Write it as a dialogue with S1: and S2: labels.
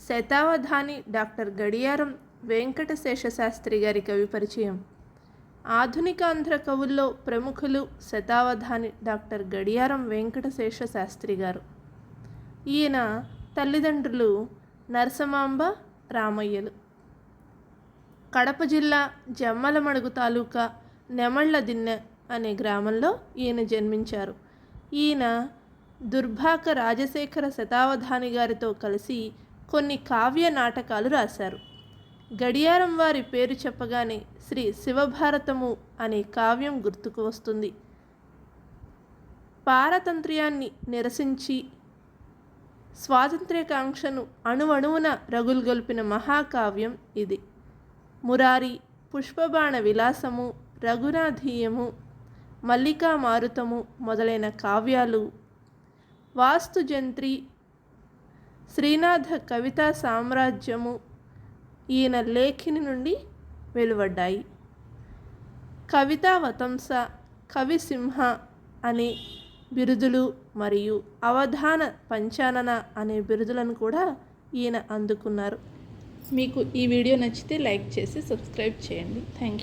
S1: శతావధాని doctor గడియారం వెంకటశేష శాస్త్రి గారి కవి పరిచయం. ఆధునిక ఆంధ్ర కవుల్లో ప్రముఖులు శతావధాని డాక్టర్ గడియారం వెంకటశేష శాస్త్రి గారు. ఈయన తల్లిదండ్రులు నరసమాంబ రామయ్యలు. కడప జిల్లా జమ్మలమడుగు తాలూకా నెమళ్లదిన్నె అనే గ్రామంలో ఈయన జన్మించారు. ఈయన దుర్భాక రాజశేఖర శతావధాని గారితో కలిసి కొన్ని కావ్య నాటకాలు రాశారు. గడియారం వారి పేరు చెప్పగానే శ్రీ శివభారతము అనే కావ్యం గుర్తుకు వస్తుంది. పారతంత్ర్యాన్ని నిరసించి స్వాతంత్ర్యకాంక్షను అణువణువున రగులుగొల్పిన మహాకావ్యం ఇది. మురారి, పుష్పబాణ విలాసము, రఘునాథీయము, మల్లికా మారుతము మొదలైన కావ్యాలు, వాస్తుజంత్రి, శ్రీనాథ కవితా సామ్రాజ్యము ఈయన లేఖిని నుండి వెలువడ్డాయి. కవితా వతంస, కవిసింహ అనే బిరుదులు మరియు అవధాన పంచానన అనే బిరుదులను కూడా ఈయన అందుకున్నారు. మీకు ఈ వీడియో నచ్చితే లైక్ చేసి సబ్స్క్రైబ్ చేయండి. Thank you.